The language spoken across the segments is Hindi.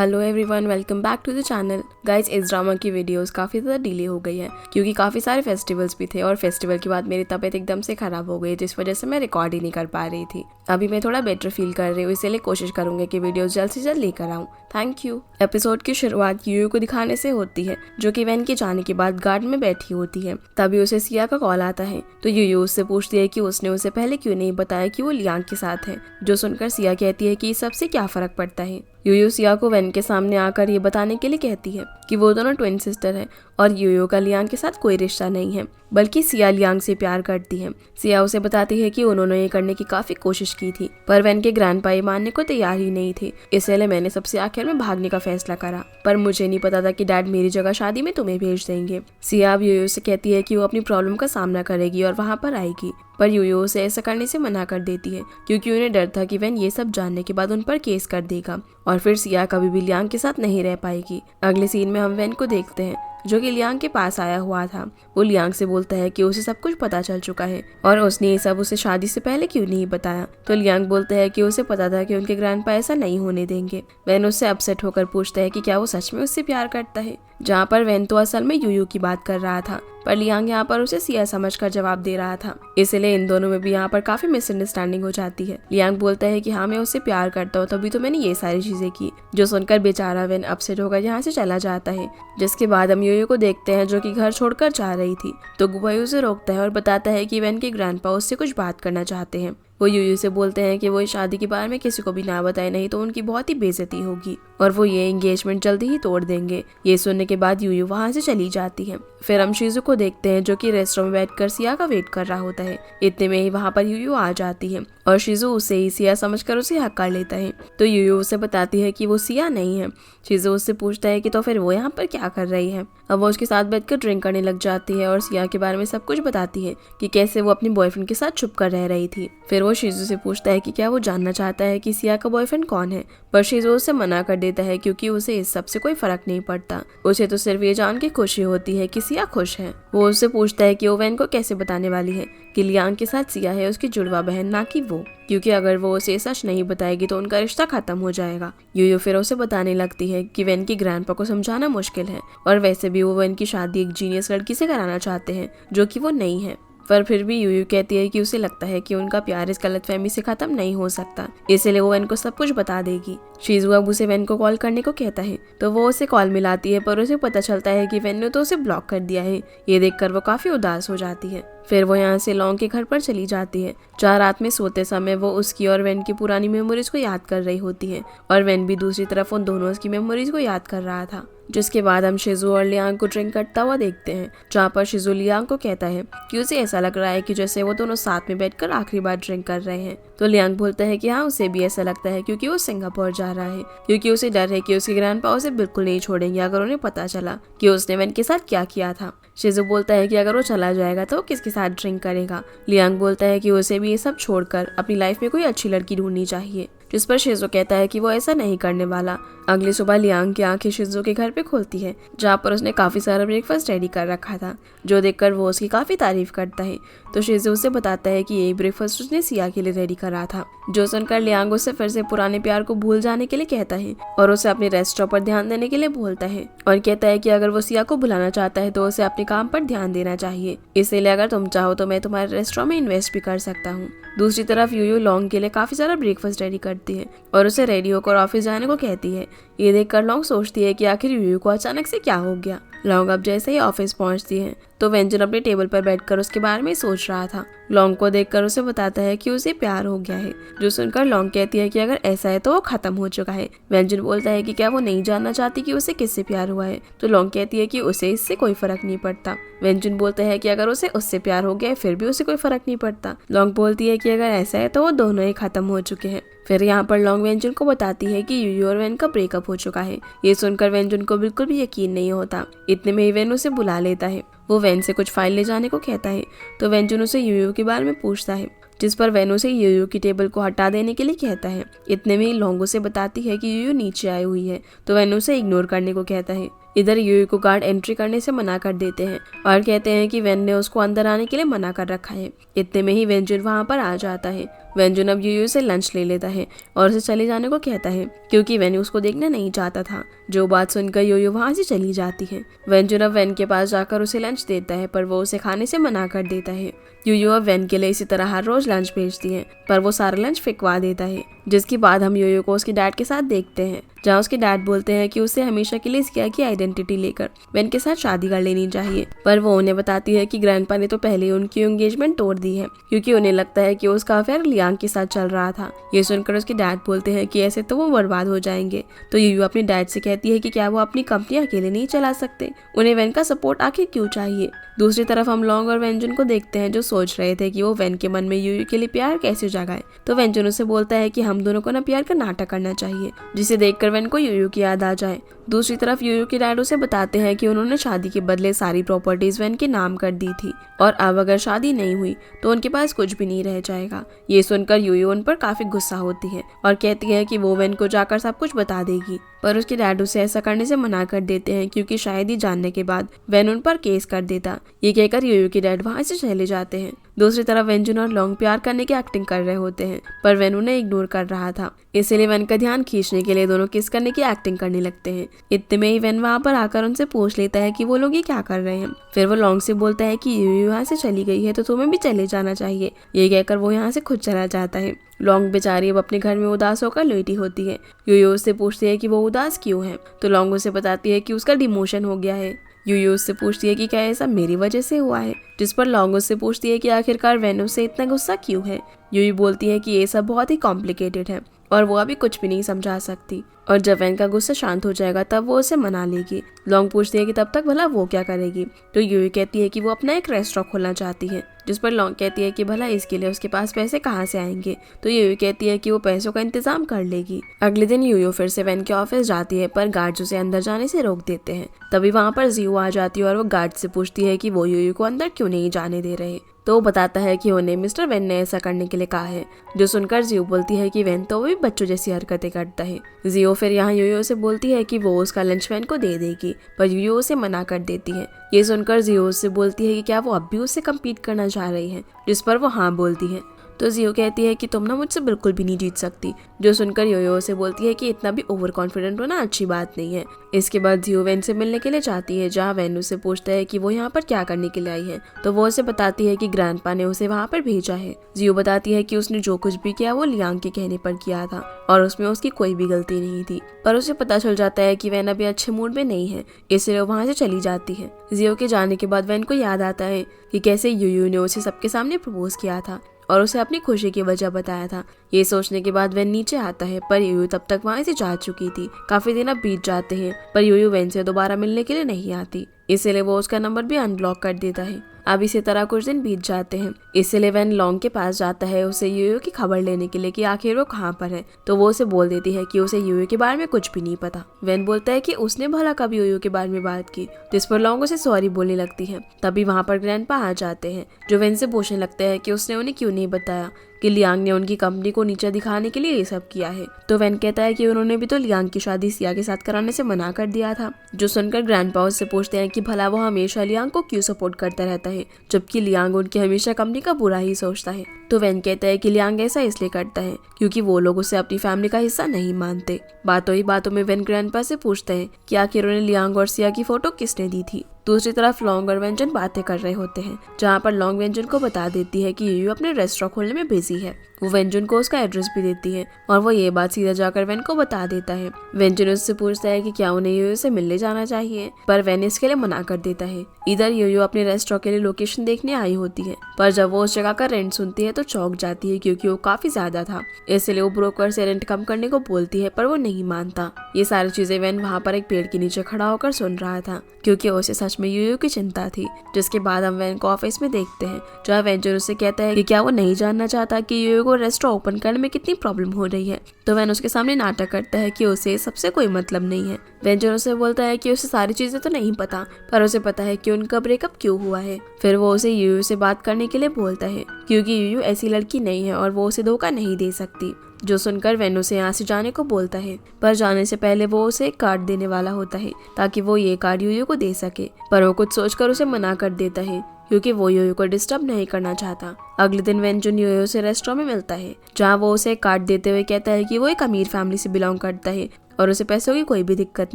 Hello everyone, welcome back to the channel. Guys, इस ड्रामा की वीडियोस काफ़ी ज़्यादा डिले हो गई है क्योंकि काफ़ी सारे फेस्टिवल्स भी थे और फेस्टिवल के बाद मेरी तबीयत एकदम से ख़राब हो गई, जिस वजह से मैं रिकॉर्ड ही नहीं कर पा रही थी। अभी मैं थोड़ा बेटर फील कर रही हूँ, इसलिए कोशिश करूँगी कि वीडियोस जल्द से जल्द लेकर आऊँ। Thank you. एपिसोड की शुरुआत यूयू को दिखाने से होती है, जो कि वैन के जाने के बाद गार्ड में बैठी होती है। तभी उसे सिया का कॉल आता है तो यूयू उससे पूछती है कि उसने उसे पहले क्यों नहीं बताया कि वो लियांग के साथ है। जो सुनकर सिया कहती है कि इस सबसे क्या फर्क पड़ता है। यूयू सिया को वैन के सामने आकर ये बताने के लिए कहती है कि वो दोनों ट्विन सिस्टर है और यूयू का लियांग के साथ कोई रिश्ता नहीं है, बल्कि सिया लियांग से प्यार करती है। सिया उसे बताती है कि उन्होंने ये करने की काफी कोशिश की थी, पर वैन के ग्रैंडपा ये मानने को तैयार ही नहीं थे। इसलिए मैंने सबसे आखिर में भागने का फैसला करा, पर मुझे नहीं पता था कि डैड मेरी जगह शादी में तुम्हें भेज देंगे। सिया अब यूयू से कहती है कि वो अपनी प्रॉब्लम का सामना करेगी और वहाँ पर आएगी, पर यूयू उसे ऐसा करने से मना कर देती है क्योंकि उन्हें डर था कि वैन ये सब जानने के बाद उन पर केस कर देगा और फिर सिया कभी भी लियांग के साथ नहीं रह पाएगी। अगले सीन में हम वैन को देखते हैं जो कि लियांग के पास आया हुआ था। वो लियांग से बोलता है कि उसे सब कुछ पता चल चुका है और उसने ये सब उसे शादी से पहले क्यों नहीं बताया। तो लियांग बोलता है कि उसे पता था कि उनके ग्रैंडपा ऐसा नहीं होने देंगे। वैन उससे अपसेट होकर पूछता है कि क्या वो सच में उससे प्यार करता है, जहाँ पर वैन तो असल में यूयू की बात कर रहा था, पर लियांग यहाँ पर उसे सिया समझकर जवाब दे रहा था। इसलिए इन दोनों में भी यहाँ पर काफी मिसअंडरस्टैंडिंग हो जाती है। लियांग बोलता है कि हाँ, मैं उससे प्यार करता हूँ, तभी तो मैंने ये सारी चीजें की। जो सुनकर बेचारा वैन अपसेट होकर यहाँ से चला जाता है। जिसके बाद हम यूयू को देखते हैं जो कि घर छोड़कर जा रही थी, तो गुबाई उसे रोकता है और बताता है कि वैन के ग्रैंडपा उससे कुछ बात करना चाहते हैं। वो यूयू से बोलते हैं कि वो इस शादी के बारे में किसी को भी ना बताए, नहीं तो उनकी बहुत ही बेइज्जती होगी और वो ये एंगेजमेंट जल्दी ही तोड़ देंगे। ये सुनने के बाद यूयू वहाँ से चली जाती है। फिर हम शीजू को देखते हैं जो कि रेस्टोरेंट में बैठकर सिया का वेट कर रहा होता है। इतने में ही वहाँ पर यूयू आ जाती है और शीजू उसे ही सिया समझकर उसे हक कर लेता है। तो यूयू उसे बताती है कि वो सिया नहीं है। शीजू उससे पूछता है कि तो फिर वो यहाँ पर क्या कर रही है। अब वो उसके साथ बैठकर ड्रिंक करने लग जाती है और सिया के बारे में सब कुछ बताती है कि कैसे वो अपने बॉयफ्रेंड के साथ छुप कर रह रही थी। फिर वो शीजू से पूछता है कि क्या वो जानना चाहता है कि सिया का बॉयफ्रेंड कौन है, पर शीजू उसे मना कर देता है क्योंकि उसे इस सब से कोई फर्क नहीं पड़ता। उसे तो सिर्फ ये जान के खुशी होती है कि सिया खुश है। वो उससे पूछता है कि वो वैन को कैसे बताने वाली है कि लियांग के साथ सिया है उसकी जुड़वा बहन, ना कि वो, क्योंकि अगर वो उसे सच नहीं बताएगी तो उनका रिश्ता खत्म हो जाएगा। यूयू फिर उसे बताने लगती है कि वैन की ग्रैंडपा को समझाना मुश्किल है और वैसे भी वो वैन की शादी एक जीनियस लड़की से कराना चाहते हैं जो कि वो नहीं है। पर फिर भी यूयू कहती है कि उसे लगता है कि उनका प्यार इस गलतफहमी से खत्म नहीं हो सकता, इसलिए वो वैन को सब कुछ बता देगी। शीजू अब उसे वैन को कॉल करने को कहता है तो वो उसे कॉल मिलाती है, पर उसे पता चलता है कि वैन ने तो उसे ब्लॉक कर दिया है। ये देखकर वो काफी उदास हो जाती है। फिर वो यहाँ से लॉन्ग के घर पर चली जाती है, जहाँ रात में सोते समय वो उसकी और वैन की पुरानी मेमोरीज को याद कर रही होती है और वैन भी दूसरी तरफ उन दोनों की मेमोरीज को याद कर रहा था। जिसके बाद हम शिजू और लियांग को ड्रिंक करता हुआ देखते हैं, जहाँ पर शिजू लियांग को कहता है कि उसे ऐसा लग रहा है कि जैसे वो दोनों साथ में बैठकर आखिरी बार ड्रिंक कर रहे हैं। तो लियांग बोलता है कि हाँ, उसे भी ऐसा लगता है क्योंकि वो सिंगापुर जा रहा है, क्योंकि उसे डर है कि उसके ग्रैंडपा उसे बिल्कुल नहीं छोड़ेंगे अगर उन्हें पता चला कि उसने वैन के साथ क्या किया था। शिजू बोलता है कि अगर वो चला जाएगा तो वो किसके साथ ड्रिंक करेगा। लियांग बोलता है कि उसे भी ये सब छोड़कर अपनी लाइफ में कोई अच्छी लड़की ढूंढनी चाहिए, जिस पर शिजू कहता है कि वो ऐसा नहीं करने वाला। अगली सुबह लियांग की आंखें शिजू के घर पे खुलती है, जहाँ पर उसने काफी सारा ब्रेकफास्ट रेडी कर रखा था, जो देखकर वो उसकी काफी तारीफ करता है। तो शिजू उसे बताता है कि यही ब्रेकफास्ट उसने सिया के लिए रेडी करा था। जो सुनकर लियांग उसे फिर से पुराने प्यार को भूल जाने के लिए कहता है और उसे अपने रेस्टोरेंट पर ध्यान देने के लिए बोलता है और कहता है कि अगर वो सिया को बुलाना चाहता है तो उसे अपने काम पर ध्यान देना चाहिए, इसलिए अगर तुम चाहो तो मैं तुम्हारे रेस्टोरेंट में इन्वेस्ट भी कर सकता हूँ। दूसरी तरफ यूयू लॉन्ग के लिए काफी सारा ब्रेकफास्ट रेडी करती है और उसे रेडी होकर ऑफिस जाने को कहती है। ये देखकर लॉन्ग सोचती है कि आखिर यूयू को अचानक से क्या हो गया। लॉन्ग अब जैसे ही ऑफिस पहुंचती है तो व्यंजन अपने टेबल पर बैठकर उसके बारे में सोच रहा था। लॉन्ग को देखकर उसे बताता है कि उसे प्यार हो गया है। जो सुनकर लॉन्ग कहती है कि अगर ऐसा है तो वो खत्म हो चुका है। व्यंजन बोलता है कि क्या वो नहीं जानना चाहती कि उसे किससे प्यार हुआ है। तो लॉन्ग कहती है कि उसे इससे कोई फर्क नहीं पड़ता। व्यंजन बोलता है कि अगर उसे उससे प्यार हो गया है फिर भी उसे कोई फर्क नहीं पड़ता। लॉन्ग बोलती है कि अगर ऐसा है तो वो दोनों ही खत्म हो चुके हैं। फिर यहाँ पर लॉन्ग व्यंजन को बताती है कि यूयू और वैन का ब्रेकअप हो चुका है। ये सुनकर व्यंजन को बिल्कुल भी यकीन नहीं होता। इतने में ही वैन उसे बुला लेता है। वो वैन से कुछ फाइल ले जाने को कहता है तो व्यंजन उसे यूयू के बारे में पूछता है, जिस पर वैन उसे यूयू की टेबल को हटा देने के लिए कहता है। इतने में ही लॉन्ग उसे बताती है कि यूयू नीचे आई हुई है, तो वैन उसे इग्नोर करने को कहता है। इधर यूयू को गार्ड एंट्री करने से मना कर देते हैं और कहते हैं कि वैन ने उसको अंदर आने के लिए मना कर रखा है। इतने में ही व्यंजन वहाँ पर आ जाता है वेंजुन अब यूयू से लंच ले लेता है और उसे चले जाने को कहता है क्योंकि वेन उसको देखना नहीं चाहता था। जो बात सुनकर यूयू वहाँ से चली जाती है। वेंजुन अब वेन के पास जाकर उसे लंच देता है पर वो उसे खाने से मना कर देता है। यूयू अब वेन के लिए इसी तरह हर रोज लंच भेजती है पर वो सारा लंच फेंकवा देता है। जिसके बाद हम यूयू को उसके डैड के साथ देखते हैं जहाँ उसके डैड बोलते हैं कि उसे हमेशा के लिए सिया की आइडेंटिटी लेकर वेन के साथ शादी कर लेनी चाहिए। पर वो उन्हें बताती है कि ग्रैंडपा ने तो पहले ही उनकी एंगेजमेंट तोड़ दी है क्योंकि उन्हें लगता है कि उसका अफेयर लियांग के साथ चल रहा था। ये सुनकर उसके डैड बोलते हैं कि ऐसे तो वो बर्बाद हो जाएंगे। तो यूयू अपने डैड से कहती है कि क्या वो अपनी कंपनी अकेले नहीं चला सकते, उन्हें वेन का सपोर्ट आखिर क्यों चाहिए। दूसरी तरफ हम लॉन्ग और वेंजुन को देखते हैं जो सोच रहे थे कि वो वेन के मन में यूयू के लिए प्यार कैसे जगाए। तो वेंजुन उसे बोलता है कि हम दोनों को ना प्यार का नाटक करना चाहिए जिसे देखकर वेन को यूयू की याद आ जाए। दूसरी तरफ यूयू के डैड उसे बताते हैं कि उन्होंने शादी के बदले सारी प्रॉपर्टीज वेन के नाम कर दी थी और अब अगर शादी नहीं हुई तो उनके पास कुछ भी नहीं रह जाएगा। ये सुनकर यूयू उन पर काफी गुस्सा होती है और कहती है कि वो वेन को जाकर सब कुछ बता देगी। पर उसके डैड उसे ऐसा करने से मना कर देते हैं क्योंकि शायद ही जानने के बाद वेन उन पर केस कर देता। ये कहकर यूयू के डैड वहाँ से चले जाते हैं। दूसरी तरफ वेंजुन और लॉन्ग प्यार करने की एक्टिंग कर रहे होते हैं पर वेन उन्हें इग्नोर कर रहा था, इसलिए वेन का ध्यान खींचने के लिए दोनों किस करने की एक्टिंग करने लगते हैं। इतने में ही वेन वहाँ पर आकर उनसे पूछ लेता है कि वो लोग ये क्या कर रहे हैं। फिर वो लॉन्ग से बोलता है कि यूयू यहाँ से चली गई है तो तुम्हें भी चले जाना चाहिए। ये कहकर वो यहाँ से खुद चला जाता है। लॉन्ग बेचारी अब अपने घर में उदास होकर लेटी होती है। यूयू उससे पूछती है कि वो उदास क्यों है तो लॉन्ग उसे बताती है कि उसका डिमोशन हो गया है। यूयू उससे पूछती है कि क्या ऐसा मेरी वजह से हुआ है, जिस पर लॉन्ग उससे पूछती है कि आखिरकार वेन उससे इतना गुस्सा क्यों है। यूयू बोलती है कि ये सब बहुत ही कॉम्प्लिकेटेड है और वो अभी कुछ भी नहीं समझा सकती और जब वेन का गुस्सा शांत हो जाएगा तब वो उसे मना लेगी। लॉन्ग पूछती है कि तब तक भला वो क्या करेगी तो यूयू कहती है कि वो अपना एक रेस्टोरेंट खोलना चाहती है, जिस पर लॉन्ग कहती है कि भला इसके लिए उसके पास पैसे कहाँ से आएंगे। तो यूयू कहती है कि वो पैसों का इंतजाम कर लेगी। अगले दिन यूयू फिर से वेन के ऑफिस जाती है पर गार्ड्स उसे अंदर जाने से रोक देते हैं। तभी वहाँ पर जियो आ जाती है और वो गार्ड से पूछती है कि वो यूयू को अंदर क्यों नहीं जाने दे रहे। तो वो बताता है कि उन्हें मिस्टर वेन ने ऐसा करने के लिए कहा है। जो सुनकर जियो बोलती है कि वेन तो वो भी बच्चों जैसी हरकतें करता है। जियो फिर यहाँ यूयू से बोलती है कि वो उसका लंच वेन को दे देगी पर यूयू उसे मना कर देती है। ये सुनकर जियो उससे बोलती है कि क्या वो अब भी उससे कम्पीट करना चाह रही है, जिस पर वो हाँ बोलती है। तो जियो कहती है कि तुम ना मुझसे बिल्कुल भी नहीं जीत सकती। जो सुनकर योयो से बोलती है कि इतना भी ओवर कॉन्फिडेंट होना अच्छी बात नहीं है। इसके बाद जियो वेन से मिलने के लिए जाती है जहाँ वेन उसे पूछता है कि वो यहाँ पर क्या करने के लिए आई है। तो वो उसे बताती है कि ग्रैंडपा ने उसे वहाँ पर भेजा है। जियो बताती है कि उसने जो कुछ भी किया वो लियांग के कहने पर किया था और उसमें उसकी कोई भी गलती नहीं थी। पर उसे पता चल जाता है कि वेन अभी अच्छे मूड में नहीं है, इसलिए वो वहाँ से चली जाती है। जियो के जाने के बाद वेन को याद आता है कि कैसे यूयू ने उसे सबके सामने प्रपोज किया था और उसे अपनी खुशी की वजह बताया था। ये सोचने के बाद वेन नीचे आता है पर यूयू तब तक वहाँ से जा चुकी थी। काफी दिन अब बीत जाते हैं पर यूयू वेन से दोबारा मिलने के लिए नहीं आती, इसलिए वो उसका नंबर भी अनब्लॉक कर देता है। अब इसी तरह कुछ दिन बीत जाते हैं, इसलिए वेन लॉन्ग के पास जाता है उसे यूयू की खबर लेने के लिए कि आखिर वो कहाँ पर है। तो वो उसे बोल देती है कि उसे यूयू के बारे में कुछ भी नहीं पता। वेन बोलता है कि उसने भला कभी यूयू के बारे में बात की, जिस पर लॉन्ग उसे सॉरी बोलने लगती है। तभी वहाँ पर ग्रैंडपा आ जाते हैं जो वेन से पूछने लगते हैं कि उसने उन्हें क्यों नहीं बताया कि लियांग ने उनकी कंपनी को नीचे दिखाने के लिए ये सब किया है। तो वेन कहता है कि उन्होंने भी तो लियांग की शादी सिया के साथ कराने से मना कर दिया था। जो सुनकर ग्रैंडपा उससे पूछते हैं कि भला वो हमेशा लियांग को क्यों सपोर्ट करता रहता है जबकि लियांग उनकी हमेशा कंपनी का बुरा ही सोचता है। तो वेन कहता है कि लियांग ऐसा इसलिए करता है क्योंकि वो लोग उसे अपनी फैमिली का हिस्सा नहीं मानते। बातों ही बातों में वेन ग्रैंडपा से पूछते हैं कि आखिर उन्हें लियांग और सिया की फोटो किसने दी थी। दूसरी तरफ लॉन्ग और वेंजन बातें कर रहे होते हैं जहाँ पर लॉन्ग वेंजन को बता देती है कि यूयू अपने रेस्टोरेंट खोलने में बिजी है। वो वेंजन को उसका एड्रेस भी देती है और वो ये बात सीधा जाकर वेन को बता देता है। वेंजन उससे पूछता है कि क्या उन्हें यूयू से मिलने जाना चाहिए पर वेन इसके लिए मना कर देता है। इधर यूयू अपने रेस्टोरेंट के लिए लोकेशन देखने आई होती है पर जब वो उस जगह का रेंट सुनती है तो चौंक जाती है क्योंकि वो काफी ज्यादा था, इसलिए वो ब्रोकर से रेंट कम करने को बोलती है पर वो नहीं मानता। ये सारी चीजें वेन वहाँ पर एक पेड़ के नीचे खड़ा होकर सुन रहा था क्योंकि उसे सच में यूयू की चिंता थी। जिसके बाद हम वेन को ऑफिस में देखते हैं जहाँ वेंजन उससे कहता है कि क्या वो नहीं जानना चाहता कि यूयू को रेस्टोरेंट ओपन करने में कितनी प्रॉब्लम हो रही है। तो वेन उसके सामने नाटक करता है कि उसे सबसे कोई मतलब नहीं है। वेंजन उसे बोलता है कि उसे सारी चीजें तो नहीं पता पर उसे पता है कि उनका ब्रेकअप क्यों हुआ है। फिर वो उसे यूयू से बात करने के लिए बोलता है क्योंकि यूयू ऐसी लड़की नहीं है और वो उसे धोखा नहीं दे सकती। जो सुनकर वेन उसे यहाँ से जाने को बोलता है पर जाने से पहले वो उसे एक कार्ड देने वाला होता है ताकि वो ये कार्ड यूयू को दे सके, पर वो कुछ सोचकर उसे मना कर देता है। क्योंकि वो योयो को डिस्टर्ब नहीं करना चाहता। अगले दिन वेंजुन योयो से रेस्टोरेंट में मिलता है, जहाँ वो उसे एक कार्ड देते हुए कहता है कि वो एक अमीर फैमिली से बिलोंग करता है और उसे पैसों की कोई भी दिक्कत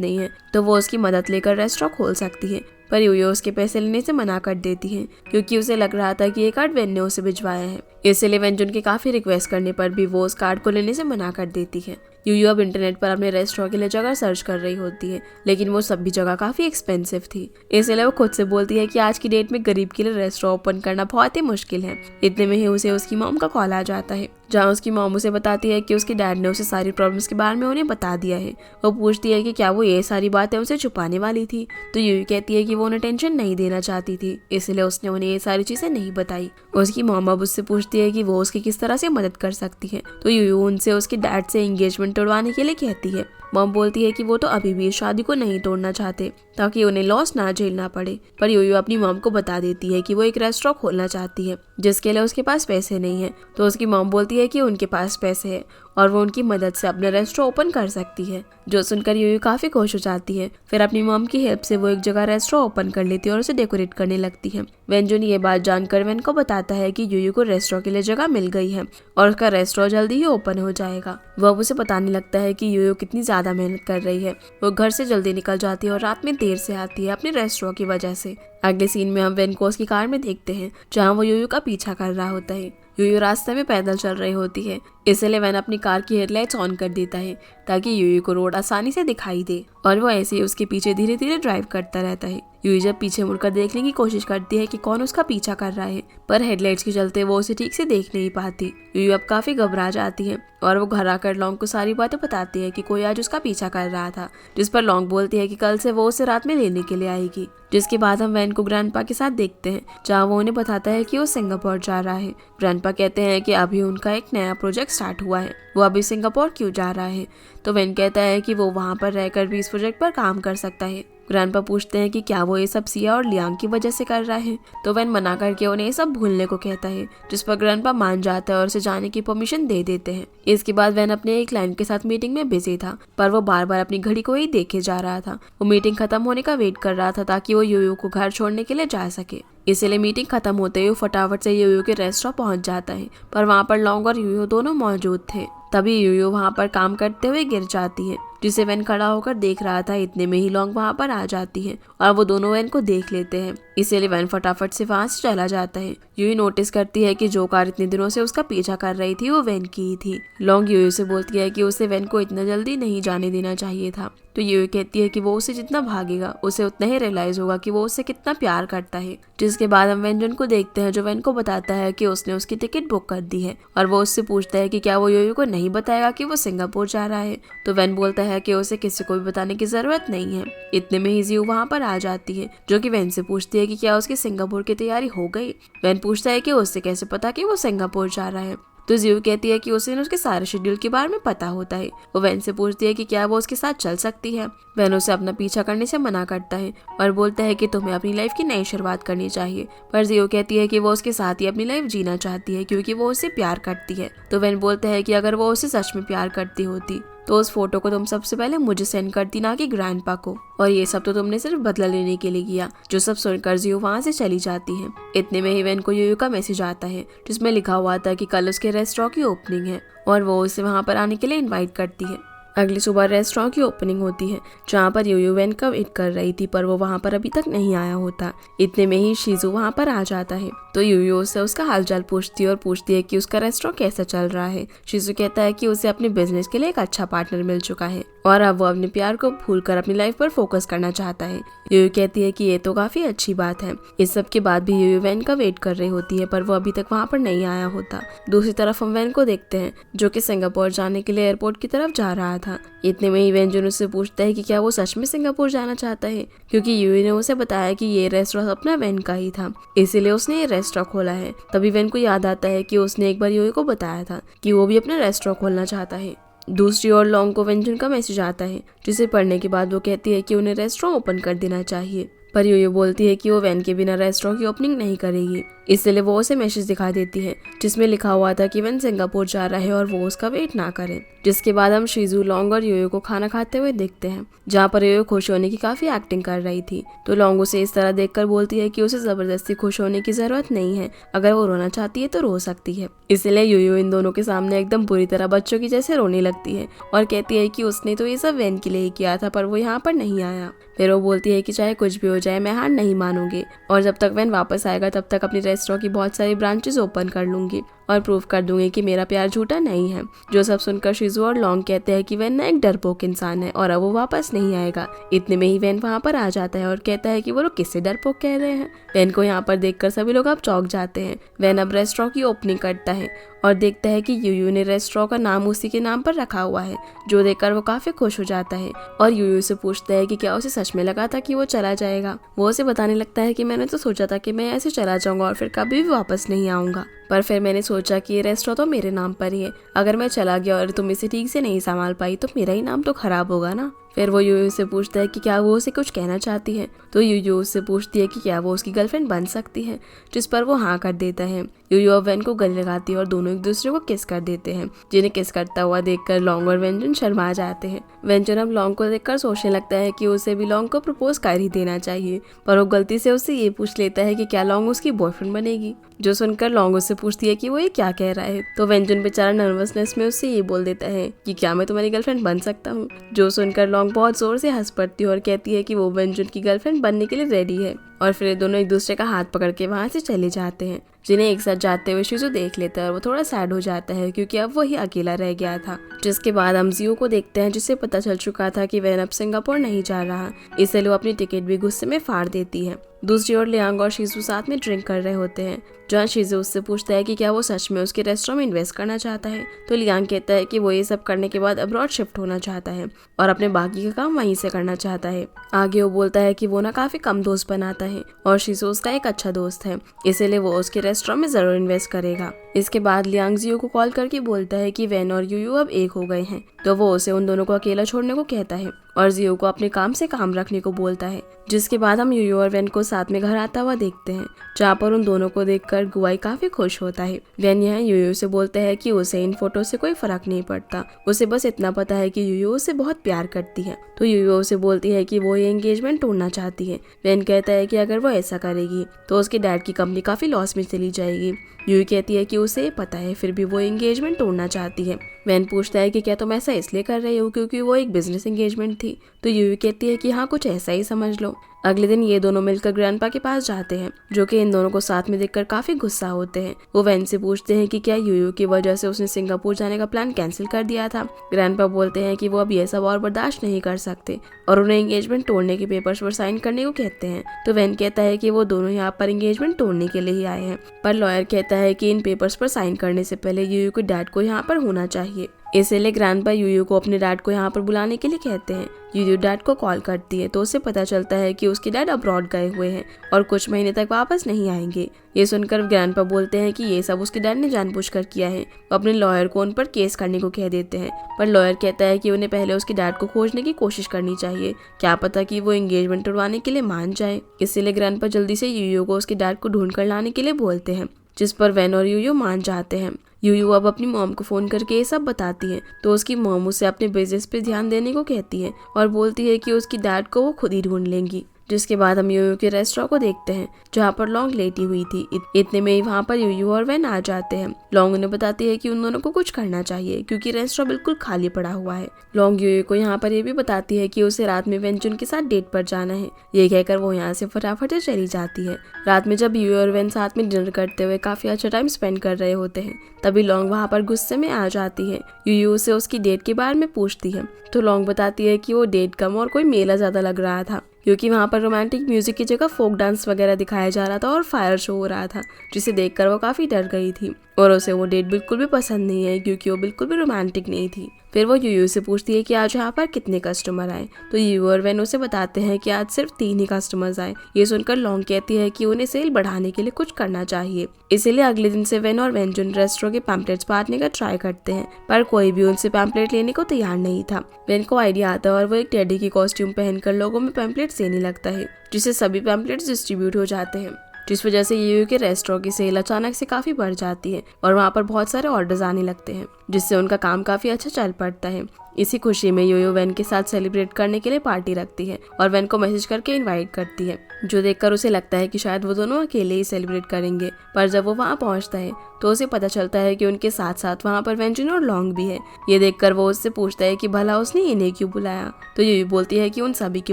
नहीं है, तो वो उसकी मदद लेकर रेस्टोरेंट खोल सकती है। पर योयो उसके पैसे लेने से मना कर देती है, क्योंकि उसे लग रहा था कि ये कार्ड वेन ने उसे भिजवाया है। इसलिए वेंजुन के काफी रिक्वेस्ट करने पर भी वो उस कार्ड को लेने से मना कर देती है। योयो अब इंटरनेट पर अपने रेस्टोरेंट के लिए जगह सर्च कर रही होती है, लेकिन वो सब भी जगह काफी एक्सपेंसिव थी। इसलिए वो खुद से बोलती है कि आज की डेट में गरीब के लिए रेस्टोरेंट ओपन करना बहुत ही मुश्किल है। इतने में ही उसे उसकी मॉम का कॉल आ जाता है, जहाँ उसकी मॉम उसे बताती है कि उसके डैड ने उसे सारी प्रॉब्लम्स के बारे में उन्हें बता दिया है। वो पूछती है कि क्या वो ये सारी बातें उसे छुपाने वाली थी, तो योयो कहती है कि वो उन्हें टेंशन नहीं देना चाहती थी, इसलिए उसने उन्हें ये सारी चीजें नहीं बताई। उसकी मॉम अब उससे पूछती है कि वो उसकी किस तरह से मदद कर सकती है, तो योयो उनसे उसके डैड से एंगेजमेंट तोड़वाने के लिए कहती है। मॉम बोलती है कि वो तो अभी भी इस शादी को नहीं तोड़ना चाहते, ताकि उन्हें लॉस ना झेलना पड़े। पर योयो अपनी मॉम को बता देती है कि वो एक रेस्टोरेंट खोलना चाहती है, जिसके लिए उसके पास पैसे नहीं है। तो उसकी मॉम बोलती है कि उनके पास पैसे है और वो उनकी मदद से अपना रेस्टोरेंट ओपन कर सकती है, जो सुनकर योयो काफी खुश हो जाती है। फिर अपनी मॉम की हेल्प से वो एक जगह रेस्टोरेंट ओपन कर लेती है और उसे डेकोरेट करने लगती है। वेंजुन ये बात जानकर वेन को बताता है कि योयो को रेस्टोरेंट के लिए जगह मिल गई है और उसका रेस्टोरेंट जल्दी ही ओपन हो जाएगा। वो अब उसे बताने लगता है कि योयो कितनी ज्यादा मेहनत कर रही है। वो घर से जल्दी निकल जाती है और रात में देर से आती है अपने रेस्टोरेंट की वजह से। अगले सीन में हम वेन को उसकी कार में देखते हैं, जहाँ वो योयो का पीछा कर रहा होता है। योयो रास्ते में पैदल चल रही होती है, इसलिए वैन अपनी कार की हेडलाइट्स ऑन कर देता है ताकि योयो को रोड आसानी से दिखाई दे, और वो ऐसे ही उसके पीछे धीरे धीरे ड्राइव करता रहता है। योयो जब पीछे मुड़कर देखने की कोशिश करती है कि कौन उसका पीछा कर रहा है, पर हेडलाइट्स के चलते वो उसे ठीक से देख नहीं पाती। योयो अब काफी घबरा जाती है और वो घर आकर लॉन्ग को सारी बातें बताती है कि कोई आज उसका पीछा कर रहा था, जिस पर लॉन्ग बोलती है कि कल से वो उसे रात में लेने के लिए आएगी। जिसके बाद हम वैन को ग्रैंडपा के साथ देखते हैं, जहाँ वो उन्हें बताता है कि वो सिंगापुर जा रहा है। ग्रैंडपा कहते हैं कि अभी उनका एक नया प्रोजेक्ट स्टार्ट हुआ है, वो अभी सिंगापुर क्यों जा रहा है। तो वैन कहता है कि वो वहाँ पर रहकर भी इस प्रोजेक्ट पर काम कर सकता है। ग्रैंडपा पूछते हैं कि क्या वो ये सब सिया और लियांग की वजह से कर रहा है, तो वैन मना करके उन्हें ये सब भूलने को कहता है, जिस पर ग्रैंडपा मान जाता है और उसे जाने की परमिशन दे देते हैं। इसके बाद वैन अपने एक क्लाइंट के साथ मीटिंग में बिजी था, पर वो बार बार अपनी घड़ी को ही देखे जा रहा था। वो मीटिंग खत्म होने का वेट कर रहा था ताकि वो योयो को घर छोड़ने के लिए जा सके। इसलिए मीटिंग खत्म होते ही वो फटाफट से योयो के रेस्टोरेंट पहुंच जाता है, पर वहाँ पर लॉन्ग और योयो दोनों मौजूद थे। तभी योयो वहाँ पर काम करते हुए गिर जाती है, जिसे वैन खड़ा होकर देख रहा था। इतने में ही लॉन्ग वहाँ पर आ जाती है और वो दोनों वैन को देख लेते हैं, इसीलिए वैन फटाफट से वहाँ से चला जाता है। योयो नोटिस करती है कि जो कार इतने दिनों से उसका पीछा कर रही थी वो वैन की ही थी। लॉन्ग योयो से बोलती है कि उसे वैन को इतना जल्दी नहीं जाने देना चाहिए था, तो योयो कहती है कि वो उसे जितना भागेगा उसे उतना ही रियलाइज होगा कि वो उससे कितना प्यार करता है। जिसके बाद हम वेंजन को देखते हैं, जो वैन को बताता है कि उसने उसकी टिकट बुक कर दी है, और वो उससे पूछता है कि क्या वो योयो को नहीं बताएगा कि वो सिंगापुर जा रहा है। तो वैन बोलता है कि उसे किसी को भी बताने की जरूरत नहीं है। इतने में ही जियो वहाँ पर आ जाती है, जो कि वैन से पूछती है कि क्या उसकी सिंगापुर की तैयारी हो गई। वैन पूछता है कि उससे कैसे पता कि वो सिंगापुर जा रहा है, तो जियो कहती है कि उसे उसके सारे शेड्यूल के बारे में पता होता है। वो वैन से पूछती है कि क्या वो उसके साथ चल सकती है। वैन उसे अपना पीछा करने से मना करता है और बोलता है कि तुम्हें अपनी लाइफ की नई शुरुआत करनी चाहिए, पर जियो कहती है कि वो उसके साथ ही अपनी लाइफ जीना चाहती है क्योंकि वो उसे प्यार करती है। तो वैन बोलता है कि अगर वो उसे सच में प्यार करती होती तो उस फोटो को तुम सबसे पहले मुझे सेंड करती, ना कि ग्रैंडपा को, और ये सब तो तुमने सिर्फ बदला लेने के लिए किया। जो सब सुनकर जियो वहाँ से चली जाती है। इतने में ही वैन को योयो का मैसेज आता है, जिसमें लिखा हुआ था कि कल उसके रेस्टोरेंट की ओपनिंग है और वो उसे वहाँ पर आने के लिए इन्वाइट करती है। अगली सुबह रेस्टोरेंट की ओपनिंग होती है, जहाँ पर योयो वैन का वेट कर रही थी, पर वो वहाँ पर अभी तक नहीं आया होता। इतने में ही शिजू वहाँ पर आ जाता है, तो योयो से उसका हालचाल पूछती है और पूछती है कि उसका रेस्टोरेंट कैसा चल रहा है। शिजू कहता है कि उसे अपने बिजनेस के लिए एक अच्छा पार्टनर मिल चुका है और अब वो अपने प्यार को भूलकर अपनी लाइफ पर फोकस करना चाहता है। योयो कहती है कि ये तो काफी अच्छी बात है। इस सब के बाद भी योयो वैन का वेट कर रही होती है, पर वो अभी तक वहाँ पर नहीं आया होता। दूसरी तरफ हम वैन को देखते हैं, जो कि सिंगापुर जाने के लिए एयरपोर्ट की तरफ जा रहा था। इतने में ही वेंजुन उससे पूछता है कि क्या वो सच में सिंगापुर जाना चाहता है, क्योंकि योयो ने उसे बताया कि ये रेस्टोरेंट अपना वैन का ही था, इसीलिए उसने ये रेस्टोरेंट खोला है। तभी वैन को याद आता है कि उसने एक बार योयो को बताया था कि वो भी अपना रेस्टोरेंट खोलना चाहता है। दूसरी ओर लॉन्ग को वेंजुन का मैसेज आता है, जिसे पढ़ने के बाद वो कहती है कि उन्हें रेस्टोरेंट ओपन कर देना चाहिए, पर यूयू बोलती है कि वो वैन के बिना रेस्टोरेंट की ओपनिंग नहीं करेगी। इसलिए वो उसे मैसेज दिखा देती है जिसमें लिखा हुआ था कि वैन सिंगापुर जा रहा है और वो उसका वेट ना करे। जिसके बाद हम शिजू, लॉन्ग और यूयू को खाना खाते हुए देखते हैं, जहाँ पर यूयू खुश होने की काफी एक्टिंग कर रही थी। तो लॉन्ग उसे इस तरह देखकर बोलती है कि उसे जबरदस्ती खुश होने की जरूरत नहीं है, अगर वो रोना चाहती है तो रो सकती है। इसलिए यूयू इन दोनों के सामने एकदम बुरी तरह बच्चों की जैसे रोने लगती है और कहती है कि उसने तो ये सब वैन के लिए ही किया था, पर वो यहाँ पर नहीं आया। फिर वो बोलती है कि चाहे कुछ भी हो जाए मैं हार नहीं मानूंगी और जब तक वैन वापस आएगा तब तक अपनी रेस्टोरेंट की बहुत सारी ब्रांचेस ओपन कर लूंगी और प्रूव कर दूंगी कि मेरा प्यार झूठा नहीं है। जो सब सुनकर शिजू और लॉन्ग कहते हैं कि वैन ना एक डरपोक इंसान है और अब वो वापस नहीं आएगा। इतने में ही वैन वहाँ पर आ जाता है और कहता है कि वो लोग किससे डरपोक कह रहे हैं। वैन को यहाँ पर देखकर सभी लोग अब चौंक जाते हैं। वैन अब रेस्टोरेंट की ओपनिंग करता है और देखता है कि यूयू ने रेस्टोरेंट का नाम उसी के नाम पर रखा हुआ है, जो देखकर वो काफी खुश हो जाता है और यूयू से पूछता है कि क्या उसे सच में लगा था कि वो चला जाएगा। वो उसे बताने लगता है कि मैंने तो सोचा था कि मैं ऐसे चला जाऊंगा और फिर कभी भी वापस नहीं आऊंगा, पर फिर मैंने सोचा कि ये रेस्टोरेंट तो मेरे नाम पर ही है, अगर मैं चला गया और तुम इसे ठीक से नहीं संभाल पाई तो मेरा ही नाम तो खराब होगा ना। फिर वो यूयू से पूछता है कि क्या वो उसे कुछ कहना चाहती है, तो यूयू उससे पूछती है कि क्या वो उसकी गर्लफ्रेंड बन सकती है, जिस पर वो हाँ कर देता है। यूयू और वैन को गले लगाती है और दोनों एक दूसरे को किस कर देते हैं, जिन्हें किस करता हुआ देखकर लॉन्ग और व्यंजन शर्मा जाते हैं। व्यंजन अब लॉन्ग को देखकर सोचने लगता है कि उसे भी लॉन्ग को प्रपोज कर ही देना चाहिए, पर वो गलती से उससे ये पूछ लेता है कि क्या लॉन्ग उसकी बॉयफ्रेंड बनेगी। जो सुनकर लॉन्ग उससे पूछती है कि वो ये क्या कह रहा है, तो व्यंजन बेचारा नर्वसनेस में उससे ये बोल देता है कि क्या मैं तुम्हारी गर्लफ्रेंड बन सकता हूँ। जो सुनकर लॉन्ग बहुत जोर से हंस पड़ती है और कहती है कि वो व्यंजन की गर्लफ्रेंड बनने के लिए रेडी है और फिर दोनों एक दूसरे का हाथ पकड़ के वहाँ से चले जाते हैं। जिन्हें एक साथ जाते हुए शिजू देख लेता है और वो थोड़ा सैड हो जाता है क्योंकि अब वही अकेला रह गया था। जिसके बाद हम जियो को देखते हैं, जिसे पता चल चुका था कि वैन अब सिंगापुर नहीं जा रहा, इसलिए वो अपनी टिकट भी गुस्से में फाड़ देती है। दूसरी ओर लियांग और शिजू साथ में ड्रिंक कर रहे होते हैं, जहाँ शिजू उससे पूछता है कि क्या वो सच में उसके रेस्टोरेंट में इन्वेस्ट करना चाहता है, तो लियांग कहता है कि वो ये सब करने के बाद अब्रॉड शिफ्ट होना चाहता है और अपने बाकी का काम वहीं से करना चाहता है। आगे वो बोलता है कि वो ना काफी कम दोस्त बनाता है और शिजू उसका एक अच्छा दोस्त है, इसलिए वो उसके रेस्टोरेंट में जरूर इन्वेस्ट करेगा। इसके बाद लियांग जियो को कॉल करके बोलता है कि वैन और यूयू अब एक हो गए हैं, तो वो उसे उन दोनों को अकेला छोड़ने को कहता है और जियो को अपने काम से काम रखने को बोलता है। जिसके बाद हम यूयू और वैन को साथ में घर आता हुआ देखते हैं, जहाँ पर उन दोनों को देखकर गुआई काफी खुश होता है। वैन यहाँ यूयू से बोलता है कि उसे इन फोटो से कोई फर्क नहीं पड़ता, उसे बस इतना पता है कि यूयू उसे बहुत प्यार करती है। तो यूयू उसे बोलती है कि वो ये एंगेजमेंट तोड़ना चाहती है। वैन कहता है कि अगर वो ऐसा करेगी तो उसके डैड की कंपनी काफी लॉस में चली जाएगी। यूयू कहती है कि उसे पता है, फिर भी वो एंगेजमेंट तोड़ना चाहती है। वैन पूछता है कि क्या तुम ऐसा इसलिए कर रही हो क्योंकि वो एक बिजनेस एंगेजमेंट थी, तो यूयू कहती है कि हाँ, कुछ ऐसा ही समझ लो। अगले दिन ये दोनों मिलकर ग्रैंडपा के पास जाते हैं, जो कि इन दोनों को साथ में देखकर काफी गुस्सा होते हैं। वो वैन से पूछते हैं कि क्या यूयू की वजह से उसने सिंगापुर जाने का प्लान कैंसिल कर दिया था। ग्रैंडपा बोलते हैं कि वो अब ये सब और बर्दाश्त नहीं कर सकते और उन्हें एंगेजमेंट तोड़ने के पेपर्स पर साइन करने को कहते हैं। तो वैन कहता है कि वो दोनों यहाँ पर एंगेजमेंट तोड़ने के लिए ही आए हैं, पर लॉयर कहता है कि इन पेपर्स पर साइन करने से पहले यूयू के डैड को यहाँ पर होना चाहिए। इसलिए ग्रैंडपा यूयू को अपने डैड को यहाँ पर बुलाने के लिए कहते हैं। यूयू डैड को कॉल करती है तो उसे पता चलता है कि उसके डैड अब्रॉड गए हुए हैं और कुछ महीने तक वापस नहीं आएंगे। ये सुनकर ग्रैंडपा बोलते हैं कि ये सब उसके डैड ने जानबूझकर किया है। वो अपने लॉयर को उन पर केस करने को कह देते हैं, पर लॉयर कहता है कि उन्हें पहले उसके डैड को खोजने की कोशिश करनी चाहिए, क्या पता कि वो एंगेजमेंट तोड़वाने के लिए मान जाए। इसीलिए ग्रैंडपा जल्दी से यूयू को उसके डैड को ढूंढ कर लाने के लिए बोलते हैं, जिस पर वैन और यूयू मान जाते हैं। यूयू अब अपनी मॉम को फोन करके ये सब बताती है, तो उसकी मॉम उसे अपने बिजनेस पे ध्यान देने को कहती है और बोलती है कि उसकी डैड को वो खुद ही ढूंढ लेंगी। जिसके बाद हम यूयू के रेस्टोरेंट को देखते हैं, जहाँ पर लॉन्ग लेटी हुई थी। इतने में ही वहाँ पर यूयू और वैन आ जाते हैं। लॉन्ग उन्हें बताती है कि उन दोनों को कुछ करना चाहिए क्योंकि रेस्टोरेंट बिल्कुल खाली पड़ा हुआ है। लॉन्ग यूयू को यहाँ पर ये भी बताती है कि उसे रात में व्यंजन के साथ डेट पर जाना है। ये कहकर वो यहाँ से फटाफट से चली जाती है। रात में जब यूयू और वैन साथ में डिनर करते हुए काफी अच्छा टाइम स्पेंड कर रहे होते हैं, तभी लॉन्ग वहाँ पर गुस्से में आ जाती है। यूयू से उसकी डेट के बारे में पूछती है, तो लॉन्ग बताती है कि वो डेट कम और कोई मेला ज्यादा लग रहा था, क्योंकि वहाँ पर रोमांटिक म्यूजिक की जगह फोक डांस वगैरह दिखाया जा रहा था और फायर शो हो रहा था, जिसे देखकर वो काफी डर गई थी और उसे वो डेट बिल्कुल भी पसंद नहीं है क्योंकि वो बिल्कुल भी रोमांटिक नहीं थी। फिर वो यूयू से पूछती है कि आज यहाँ पर कितने कस्टमर आए। तो यूयू और वेन उसे बताते हैं कि आज सिर्फ 3 ही कस्टमर्स आए। ये सुनकर लॉन्ग कहती है कि उन्हें सेल बढ़ाने के लिए कुछ करना चाहिए। इसीलिए अगले दिन से वेन और वेंजुन रेस्टोरेंट के पैम्पलेट्स बांटने का ट्राई करते हैं, पर कोई भी उनसे पैम्पलेट लेने को तैयार नहीं था। वेन को आइडिया आता है और वो एक टेडी की कॉस्ट्यूम पहनकर लोगों में पैम्पलेट्स देने लगता है, जिससे सभी पैम्पलेट्स डिस्ट्रीब्यूट हो जाते हैं, जिस वजह से यूयू के रेस्टोरेंट की सेल अचानक से काफी बढ़ जाती है और वहाँ पर बहुत सारे ऑर्डर्स आने लगते हैं, जिससे उनका काम काफी अच्छा चल पड़ता है। इसी खुशी में यूयू वेन के साथ सेलिब्रेट करने के लिए पार्टी रखती है और वेन को मैसेज करके इनवाइट करती है, जो देखकर उसे लगता है कि शायद वो दोनों अकेले ही सेलिब्रेट करेंगे। पर जब वो वहाँ पहुँचता है तो उसे पता चलता है कि उनके साथ साथ वहाँ पर वेंजुन और लॉन्ग भी है। ये देखकर वो उससे पूछता है कि भला उसने इन्हें क्यों बुलाया। तो यूयू बोलती है कि उन सभी की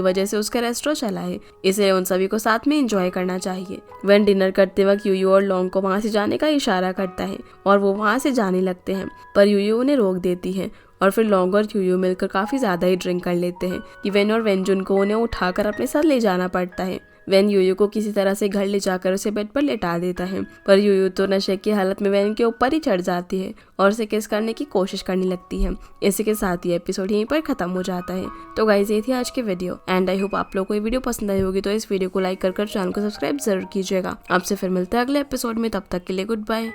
वजह से उसका रेस्टोरेंट चला है, इसलिए उन सभी को साथ में एंजॉय करना चाहिए। वेन डिनर करते वक्त यूयू और लॉन्ग को वहाँ से जाने का इशारा करता है और वो वहाँ से जाने लगते हैं, पर यूयू उन्हें रोक देती है और फिर लॉन्ग और यूयू मिलकर काफी ज्यादा ही ड्रिंक कर लेते हैं कि वेन और वेंजुन को उन्हें उठाकर अपने साथ ले जाना पड़ता है। वेन यूयू को किसी तरह से घर ले जाकर उसे बेड पर लेटा देता है, पर यूयू तो नशे की हालत में वेन के ऊपर ही चढ़ जाती है और उसे किस करने की कोशिश करने लगती है। इसी के साथ ये एपिसोड यहीं पर खत्म हो जाता है। तो गाइस, ये थी आज की वीडियो एंड आई होप आप लोगों को ये वीडियो पसंद आई होगी। तो इस वीडियो को लाइक कर चैनल को सब्सक्राइब जरूर कीजिएगा। आपसे फिर मिलते हैं अगले एपिसोड में, तब तक के लिए गुड बाय।